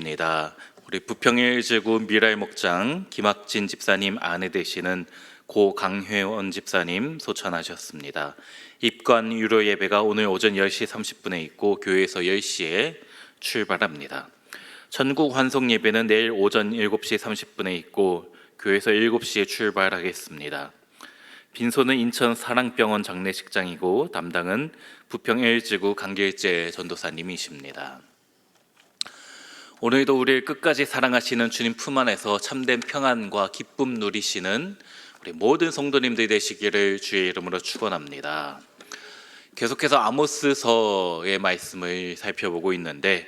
계십니다. 우리 부평일제구 미랄목장 김학진 집사님 아내 되시는 고 강회원 집사님 소천하셨습니다. 입관 유료 예배가 오늘 오전 10시 30분에 있고 교회에서 10시에 출발합니다. 전국 환송 예배는 내일 오전 7시 30분에 있고 교회에서 7시에 출발하겠습니다. 빈소는 인천 사랑병원 장례식장이고 담당은 부평일제구 강길재 전도사님이십니다. 오늘도 우리를 끝까지 사랑하시는 주님 품 안에서 참된 평안과 기쁨 누리시는 우리 모든 성도님들 되시기를 주의 이름으로 축원합니다. 계속해서 아모스서의 말씀을 살펴보고 있는데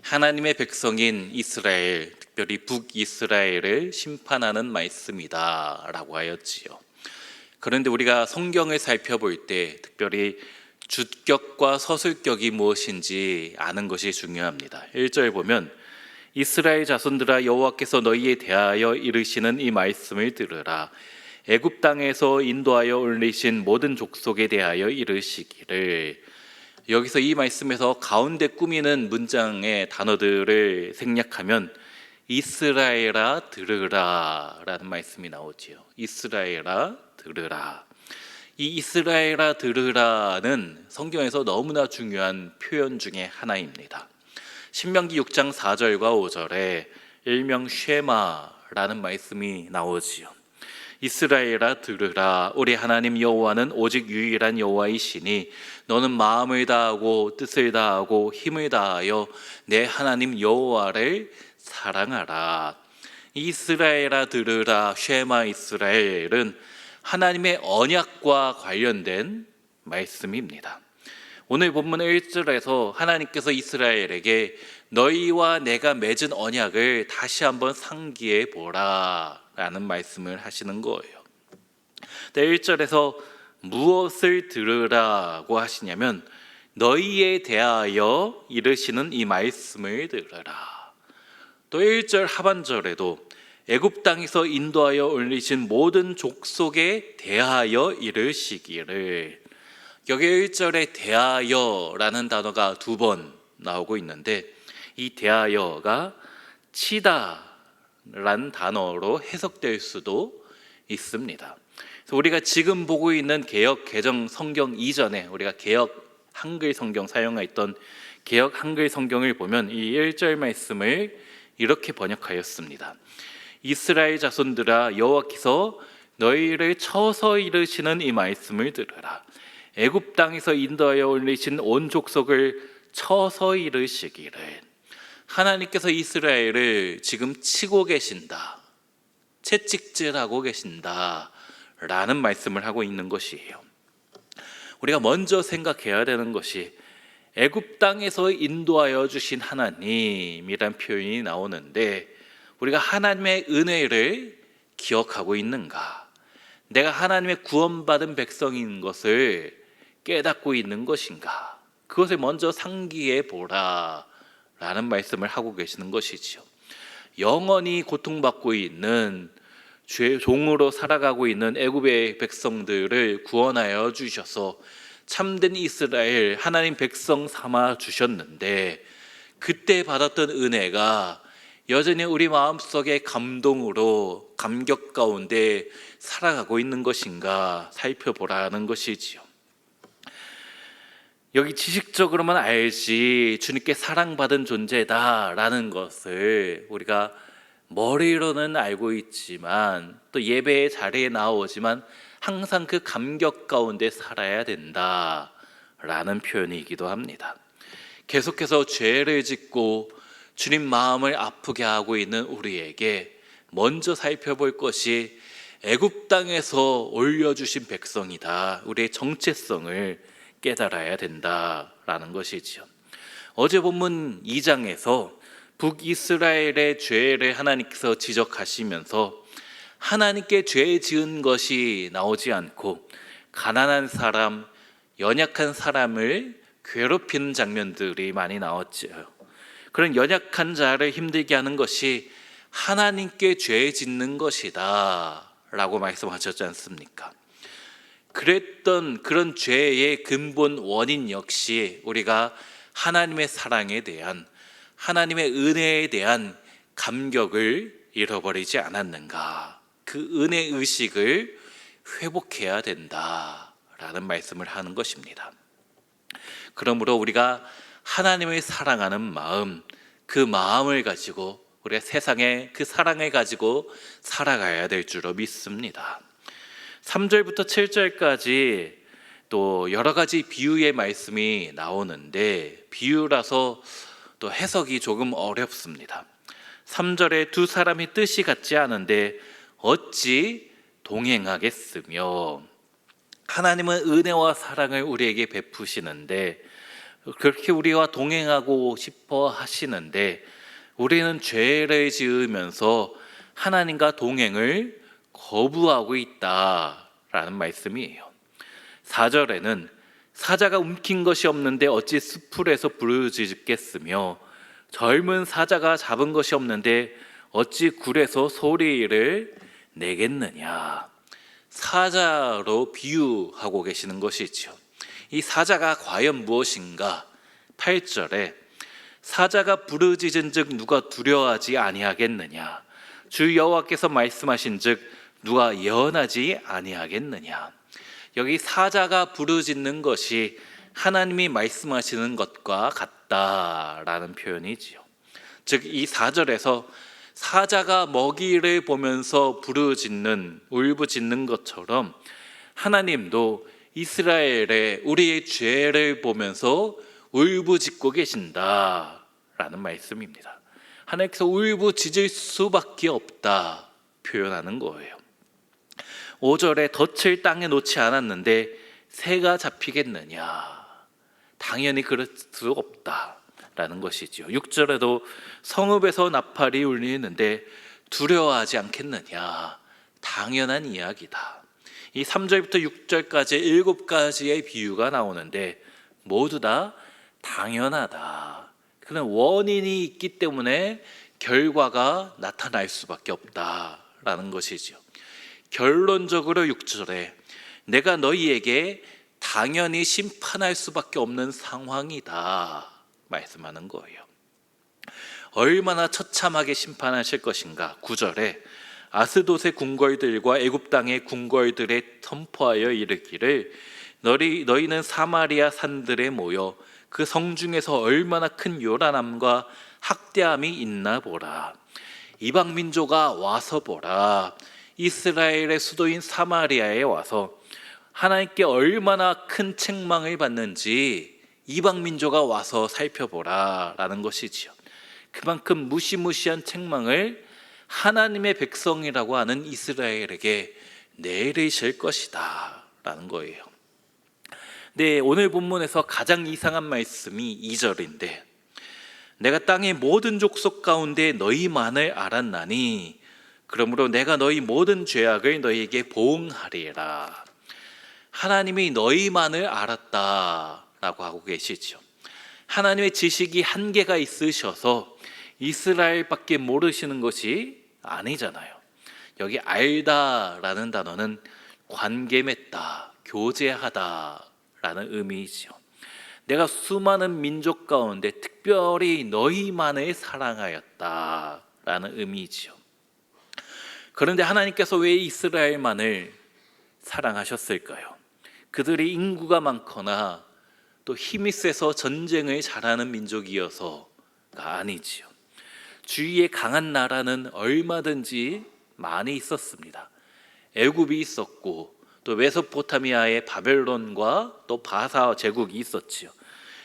하나님의 백성인 이스라엘, 특별히 북이스라엘을 심판하는 말씀이다 라고 하였지요. 그런데 우리가 성경을 살펴볼 때 특별히 주격과 서술격이 무엇인지 아는 것이 중요합니다. 1절 보면 이스라엘 자손들아 여호와께서 너희에 대하여 이르시는 이 말씀을 들으라. 애굽 땅에서 인도하여 올리신 모든 족속에 대하여 이르시기를. 여기서 이 말씀에서 가운데 꾸미는 문장의 단어들을 생략하면 이스라엘아 들으라 라는 말씀이 나오지요. 이스라엘아 들으라. 이 이스라엘아 들으라는 성경에서 너무나 중요한 표현 중에 하나입니다. 신명기 6장 4절과 5절에 일명 쉐마라는 말씀이 나오지요. 이스라엘아 들으라. 우리 하나님 여호와는 오직 유일한 여호와이시니 너는 마음을 다하고 뜻을 다하고 힘을 다하여 내 하나님 여호와를 사랑하라. 이스라엘아 들으라. 쉐마 이스라엘은 하나님의 언약과 관련된 말씀입니다. 오늘 본문 1절에서 하나님께서 이스라엘에게 너희와 내가 맺은 언약을 다시 한번 상기해 보라 라는 말씀을 하시는 거예요. 1절에서 무엇을 들으라고 하시냐면 너희에 대하여 이르시는 이 말씀을 들으라. 또 1절 하반절에도 애굽 땅에서 인도하여 올리신 모든 족속에 대하여 이르시기를. 여기 1절에 대하여라는 단어가 2번 나오고 있는데 이 대하여가 치다라는 단어로 해석될 수도 있습니다. 그래서 우리가 지금 보고 있는 개역 개정 성경 이전에 우리가 개역 한글 성경 사용했던 개역 한글 성경을 보면 이 1절 말씀을 이렇게 번역하였습니다. 이스라엘 자손들아 여호와께서 너희를 쳐서 이르시는 이 말씀을 들으라. 애굽 땅에서 인도하여 올리신 온 족속을 쳐서 이르시기를. 하나님께서 이스라엘을 지금 치고 계신다, 채찍질하고 계신다 라는 말씀을 하고 있는 것이에요. 우리가 먼저 생각해야 되는 것이 애굽 땅에서 인도하여 주신 하나님이란 표현이 나오는데 우리가 하나님의 은혜를 기억하고 있는가? 내가 하나님의 구원받은 백성인 것을 깨닫고 있는 것인가? 그것을 먼저 상기해 보라 라는 말씀을 하고 계시는 것이지요. 영원히 고통받고 있는 죄 종으로 살아가고 있는 애굽의 백성들을 구원하여 주셔서 참된 이스라엘 하나님 백성 삼아 주셨는데 그때 받았던 은혜가 여전히 우리 마음속에 감동으로 감격 가운데 살아가고 있는 것인가 살펴보라는 것이지요. 여기 지식적으로만 알지 주님께 사랑받은 존재다라는 것을 우리가 머리로는 알고 있지만 또 예배의 자리에 나오지만 항상 그 감격 가운데 살아야 된다라는 표현이기도 합니다. 계속해서 죄를 짓고 주님 마음을 아프게 하고 있는 우리에게 먼저 살펴볼 것이 애굽 땅에서 올려주신 백성이다. 우리의 정체성을 깨달아야 된다라는 것이지요. 어제 본문 2장에서 북이스라엘의 죄를 하나님께서 지적하시면서 하나님께 죄 지은 것이 나오지 않고 가난한 사람, 연약한 사람을 괴롭히는 장면들이 많이 나왔지요. 그런 연약한 자를 힘들게 하는 것이 하나님께 죄 짓는 것이다 라고 말씀하셨지 않습니까? 그랬던 그런 죄의 근본 원인 역시 우리가 하나님의 사랑에 대한 하나님의 은혜에 대한 감격을 잃어버리지 않았는가? 그 은혜 의식을 회복해야 된다라는 말씀을 하는 것입니다. 그러므로 우리가 하나님을 사랑하는 마음, 그 마음을 가지고 우리가 세상에 그 사랑을 가지고 살아가야 될 줄로 믿습니다. 3절부터 7절까지 또 여러 가지 비유의 말씀이 나오는데 비유라서 또 해석이 조금 어렵습니다. 3절에 두 사람이 뜻이 같지 않은데 어찌 동행하겠으며, 하나님은 은혜와 사랑을 우리에게 베푸시는데 그렇게 우리와 동행하고 싶어 하시는데 우리는 죄를 지으면서 하나님과 동행을 거부하고 있다라는 말씀이에요. 4절에는 사자가 움킨 것이 없는데 어찌 숲풀에서 부르짖겠으며, 젊은 사자가 잡은 것이 없는데 어찌 굴에서 소리를 내겠느냐. 사자로 비유하고 계시는 것이죠. 이 사자가 과연 무엇인가? 8절에 사자가 부르짖은즉 누가 두려워하지 아니하겠느냐. 주 여호와께서 말씀하신즉 누가 예언하지 아니하겠느냐. 여기 사자가 부르짖는 것이 하나님이 말씀하시는 것과 같다라는 표현이지요. 즉 이 4절에서 사자가 먹이를 보면서 부르짖는, 울부짖는 것처럼 하나님도 이스라엘의 우리의 죄를 보면서 울부짖고 계신다라는 말씀입니다. 하나님께서 울부짖을 수밖에 없다 표현하는 거예요. 5절에 덫을 땅에 놓지 않았는데 새가 잡히겠느냐. 당연히 그럴 수 없다라는 것이죠. 6절에도 성읍에서 나팔이 울리는데 두려워하지 않겠느냐. 당연한 이야기다. 이 3절부터 6절까지 7가지의 비유가 나오는데 모두 다 당연하다. 그런 원인이 있기 때문에 결과가 나타날 수밖에 없다라는 것이죠. 결론적으로 6절에 내가 너희에게 당연히 심판할 수밖에 없는 상황이다 말씀하는 거예요. 얼마나 처참하게 심판하실 것인가. 9절에 아스돗의 궁궐들과 애굽 땅의 궁궐들에 선포하여 이르기를 너희는 사마리아 산들에 모여 그 성중에서 얼마나 큰 요란함과 학대함이 있나 보라. 이방 민족아 와서 보라. 이스라엘의 수도인 사마리아에 와서 하나님께 얼마나 큰 책망을 받는지 이방 민족아 와서 살펴보라 라는 것이지요. 그만큼 무시무시한 책망을 하나님의 백성이라고 하는 이스라엘에게 내리실 것이다 라는 거예요. 네, 오늘 본문에서 가장 이상한 말씀이 2절인데 내가 땅의 모든 족속 가운데 너희만을 알았나니 그러므로 내가 너희 모든 죄악을 너희에게 보응하리라. 하나님이 너희만을 알았다라고 하고 계시죠. 하나님의 지식이 한계가 있으셔서 이스라엘밖에 모르시는 것이 아니잖아요. 여기 알다라는 단어는 관계 맺다, 교제하다라는 의미이죠. 내가 수많은 민족 가운데 특별히 너희만을 사랑하였다라는 의미이죠. 그런데 하나님께서 왜 이스라엘만을 사랑하셨을까요? 그들이 인구가 많거나 또 힘이 세서 전쟁을 잘하는 민족이어서가 아니지요. 주위에 강한 나라는 얼마든지 많이 있었습니다. 애굽이 있었고 또 메소포타미아의 바벨론과 또 바사 제국이 있었지요.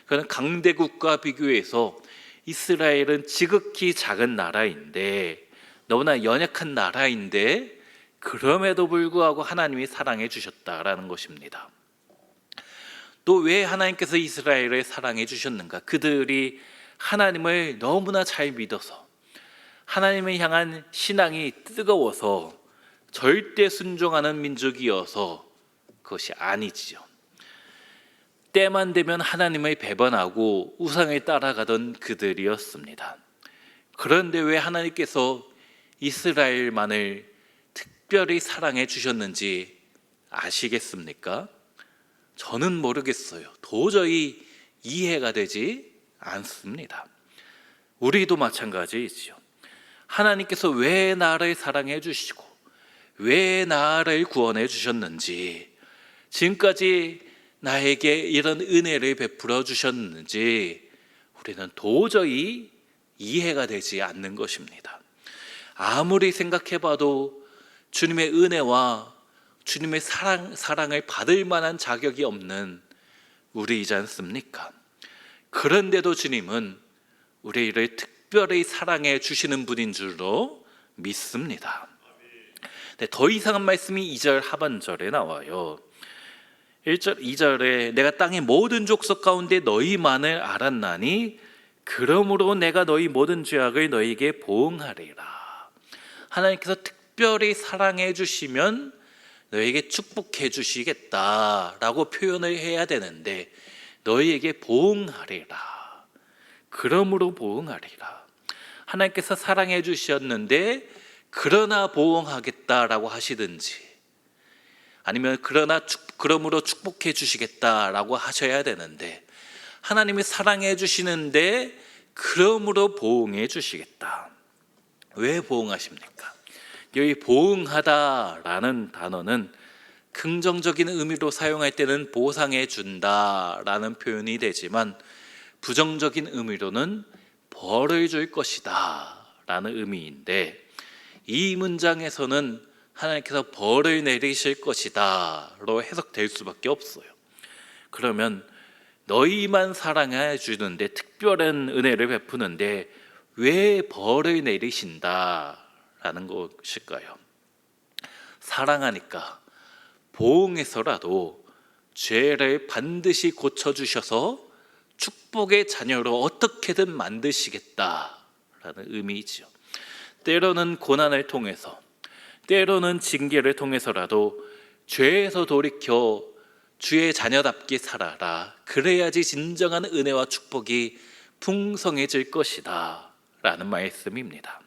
그는 강대국과 비교해서 이스라엘은 지극히 작은 나라인데, 너무나 연약한 나라인데 그럼에도 불구하고 하나님이 사랑해 주셨다라는 것입니다. 또 왜 하나님께서 이스라엘을 사랑해 주셨는가? 그들이 하나님을 너무나 잘 믿어서 하나님을 향한 신앙이 뜨거워서 절대 순종하는 민족이어서 그것이 아니지요. 때만 되면 하나님을 배반하고 우상을 따라가던 그들이었습니다. 그런데 왜 하나님께서 이스라엘만을 특별히 사랑해 주셨는지 아시겠습니까? 저는 모르겠어요. 도저히 이해가 되지 않습니다. 우리도 마찬가지이지요. 하나님께서 왜 나를 사랑해 주시고 왜 나를 구원해 주셨는지, 지금까지 나에게 이런 은혜를 베풀어 주셨는지 우리는 도저히 이해가 되지 않는 것입니다. 아무리 생각해봐도 주님의 은혜와 주님의 사랑을 받을 만한 자격이 없는 우리이지 않습니까? 그런데도 주님은 우리를 특별히 사랑해 주시는 분인 줄로 믿습니다. 네, 더 이상한 말씀이 2절 하반절에 나와요. 1절, 2절에 내가 땅의 모든 족속 가운데 너희만을 알았나니 그러므로 내가 너희 모든 죄악을 너희에게 보응하리라. 하나님께서 특별히 사랑해 주시면 너희에게 축복해 주시겠다라고 표현을 해야 되는데 너희에게 보응하리라. 그러므로 보응하리라. 하나님께서 사랑해 주셨는데 그러나 보응하겠다라고 하시든지, 아니면 그러므로 축복해 주시겠다라고 하셔야 되는데 하나님이 사랑해 주시는데 그러므로 보응해 주시겠다. 왜 보응하십니까? 여기 보응하다라는 단어는 긍정적인 의미로 사용할 때는 보상해 준다라는 표현이 되지만 부정적인 의미로는 벌을 줄 것이다 라는 의미인데, 이 문장에서는 하나님께서 벌을 내리실 것이다로 해석될 수밖에 없어요. 그러면 너희만 사랑해 주는데, 특별한 은혜를 베푸는데 왜 벌을 내리신다라는 것일까요? 사랑하니까 보응해서라도 죄를 반드시 고쳐주셔서 축복의 자녀로 어떻게든 만드시겠다라는 의미이죠. 때로는 고난을 통해서, 때로는 징계를 통해서라도 죄에서 돌이켜 주의 자녀답게 살아라. 그래야지 진정한 은혜와 축복이 풍성해질 것이다 라는 말씀입니다.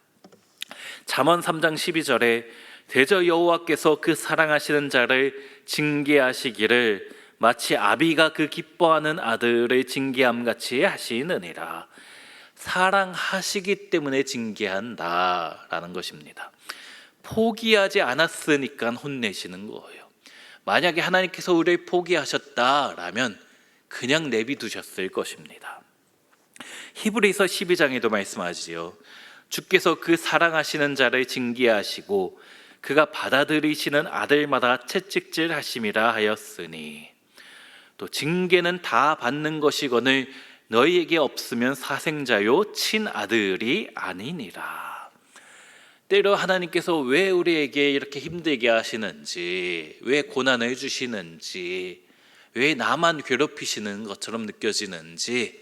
잠언 3장 12절에 대저 여호와께서 그 사랑하시는 자를 징계하시기를 마치 아비가 그 기뻐하는 아들을 징계함같이 하시느니라. 사랑하시기 때문에 징계한다라는 것입니다. 포기하지 않았으니까 혼내시는 거예요. 만약에 하나님께서 우리를 포기하셨다라면 그냥 내비두셨을 것입니다. 히브리서 12장에도 말씀하지요. 주께서 그 사랑하시는 자를 징계하시고 그가 받아들이시는 아들마다 채찍질 하심이라 하였으니, 또 징계는 다 받는 것이거늘 너희에게 없으면 사생자요 친아들이 아니니라. 때로 하나님께서 왜 우리에게 이렇게 힘들게 하시는지, 왜 고난을 주시는지, 왜 나만 괴롭히시는 것처럼 느껴지는지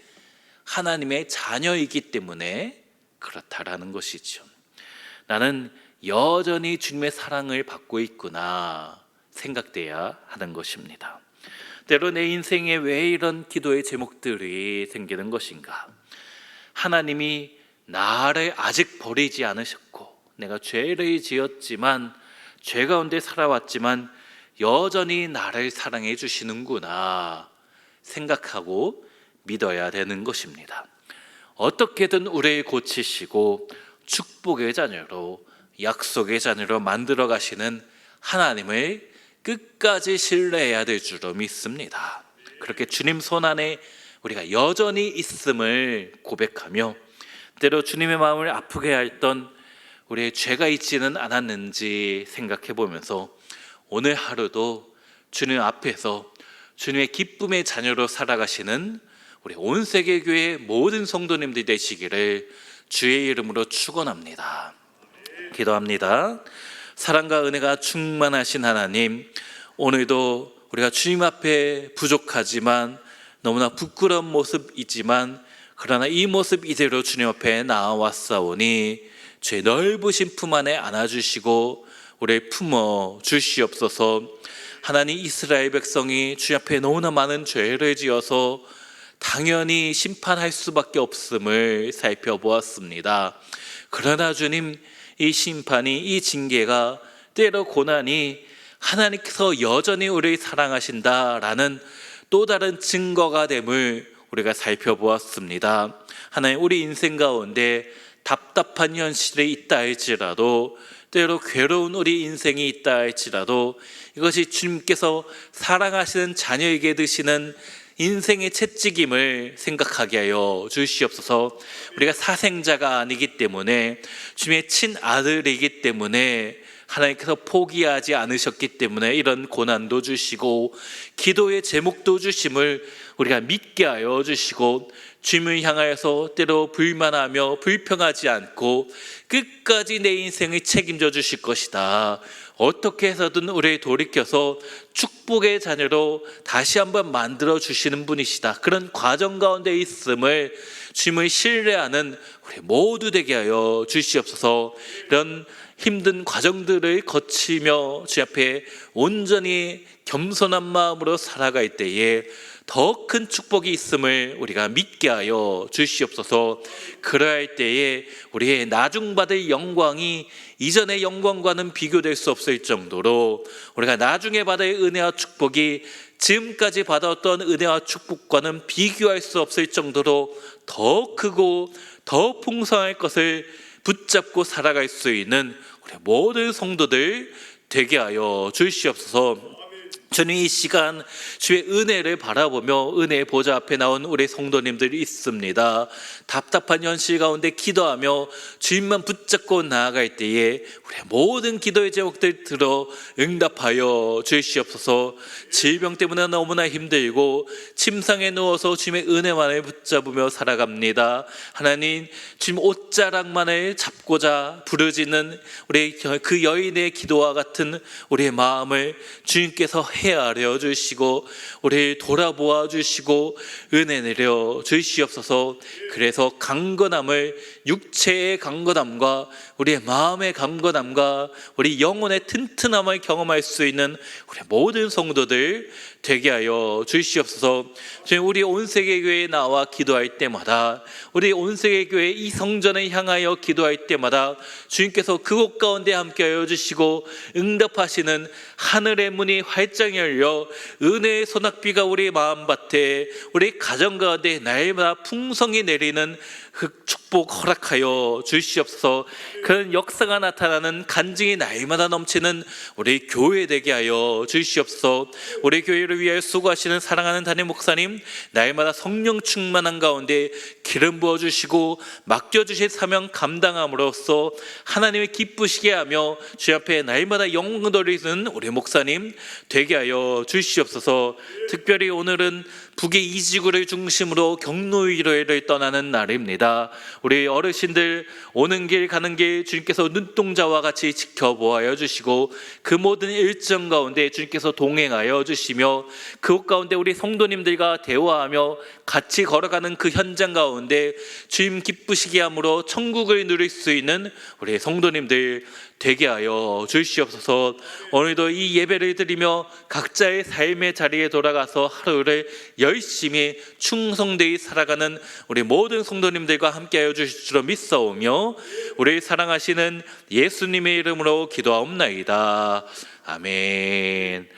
하나님의 자녀이기 때문에 그렇다라는 것이죠. 나는 여전히 주님의 사랑을 받고 있구나 생각돼야 하는 것입니다. 때로 내 인생에 왜 이런 기도의 제목들이 생기는 것인가? 하나님이 나를 아직 버리지 않으셨고, 내가 죄를 지었지만, 죄 가운데 살아왔지만 여전히 나를 사랑해 주시는구나 생각하고 믿어야 되는 것입니다. 어떻게든 우리를 고치시고 축복의 자녀로, 약속의 자녀로 만들어 가시는 하나님을 끝까지 신뢰해야 될 줄로 믿습니다. 그렇게 주님 손 안에 우리가 여전히 있음을 고백하며, 때로 주님의 마음을 아프게 했던 우리의 죄가 있지는 않았는지 생각해 보면서 오늘 하루도 주님 앞에서 주님의 기쁨의 자녀로 살아가시는 우리 온 세계 교회 모든 성도님들이 되시기를 주의 이름으로 축원합니다. 기도합니다. 사랑과 은혜가 충만하신 하나님, 오늘도 우리가 주님 앞에 부족하지만 너무나 부끄러운 모습이지만, 그러나 이 모습 이대로 주님 앞에 나와왔사오니 주의 넓으신 품 안에 안아주시고 우리를 품어 주시옵소서. 하나님, 이스라엘 백성이 주님 앞에 너무나 많은 죄를 지어서 당연히 심판할 수밖에 없음을 살펴보았습니다. 그러나 주님, 이 심판이, 이 징계가, 때로 고난이 하나님께서 여전히 우리를 사랑하신다라는 또 다른 증거가 됨을 우리가 살펴보았습니다. 하나님, 우리 인생 가운데 답답한 현실이 있다 할지라도, 때로 괴로운 우리 인생이 있다 할지라도, 이것이 주님께서 사랑하시는 자녀에게 드시는 인생의 채찍임을 생각하게 하여 주시옵소서. 우리가 사생자가 아니기 때문에, 주님의 친아들이기 때문에, 하나님께서 포기하지 않으셨기 때문에 이런 고난도 주시고 기도의 제목도 주심을 우리가 믿게 하여 주시고, 주님을 향하여서 때로 불만하며 불평하지 않고 끝까지 내 인생을 책임져 주실 것이다, 어떻게 해서든 우리를 돌이켜서 축복의 자녀로 다시 한번 만들어 주시는 분이시다, 그런 과정 가운데 있음을 주님을 신뢰하는 우리 모두 되게 하여 주시옵소서. 이런 힘든 과정들을 거치며 주 앞에 온전히 겸손한 마음으로 살아갈 때에 더 큰 축복이 있음을 우리가 믿게 하여 주시옵소서. 그러할 때에 우리의 나중받을 영광이 이전의 영광과는 비교될 수 없을 정도로, 우리가 나중에 받을 은혜와 축복이 지금까지 받았던 은혜와 축복과는 비교할 수 없을 정도로 더 크고 더 풍성할 것을 붙잡고 살아갈 수 있는 우리 모든 성도들 되게 하여 주시옵소서. 저는 이 시간 주의 은혜를 바라보며 은혜의 보좌 앞에 나온 우리 성도님들이 있습니다. 답답한 현실 가운데 기도하며 주님만 붙잡고 나아갈 때에 우리의 모든 기도의 제목들 들어 응답하여 주시옵소서. 질병 때문에 너무나 힘들고 침상에 누워서 주님의 은혜만을 붙잡으며 살아갑니다. 하나님, 주님 옷자락만을 잡고자 부르짖는 우리 그 여인의 기도와 같은 우리의 마음을 주님께서 헤아려 주시고 우리를 돌아보아 주시고 은혜 내려 주시옵소서. 그래서 강건함을, 육체의 강건함과 우리의 마음의 강건함과 우리 영혼의 튼튼함을 경험할 수 있는 우리 모든 성도들 되게 하여 주시옵소서. 우리 온세계교회에 나와 기도할 때마다, 우리 온세계교회 이 성전을 향하여 기도할 때마다 주님께서 그곳 가운데 함께하여 주시고 응답하시는 하늘의 문이 활짝 열려 은혜의 소낙비가 우리 마음밭에, 우리 가정 가운데 날마다 풍성히 내리는 그 축복 허락하여 주시옵소서. 그런 역사가 나타나는 간증이 날마다 넘치는 우리 교회 되게 하여 주시옵소서. 우리 교회를 위하여 수고하시는 사랑하는 담임 목사님, 날마다 성령 충만한 가운데 기름 부어주시고 맡겨주실 사명 감당함으로써 하나님을 기쁘시게 하며 주 앞에 날마다 영광 돌리는 우리 목사님 되게 하여 주시옵소서. 특별히 오늘은 북의 이지구를 중심으로 경로일회를 떠나는 날입니다. 우리 어르신들 오는 길 가는 길 주님께서 눈동자와 같이 지켜보아여 주시고 그 모든 일정 가운데 주님께서 동행하여 주시며 그곳 가운데 우리 성도님들과 대화하며 같이 걸어가는 그 현장 가운데 주님 기쁘시게 함으로 천국을 누릴 수 있는 우리 성도님들 되게 하여 주시옵소서. 오늘도 이 예배를 드리며 각자의 삶의 자리에 돌아가서 하루를 열심히 충성되이 살아가는 우리 모든 성도님들과 함께하여 주실 줄로 믿사오며 우리 사랑하시는 예수님의 이름으로 기도하옵나이다. 아멘.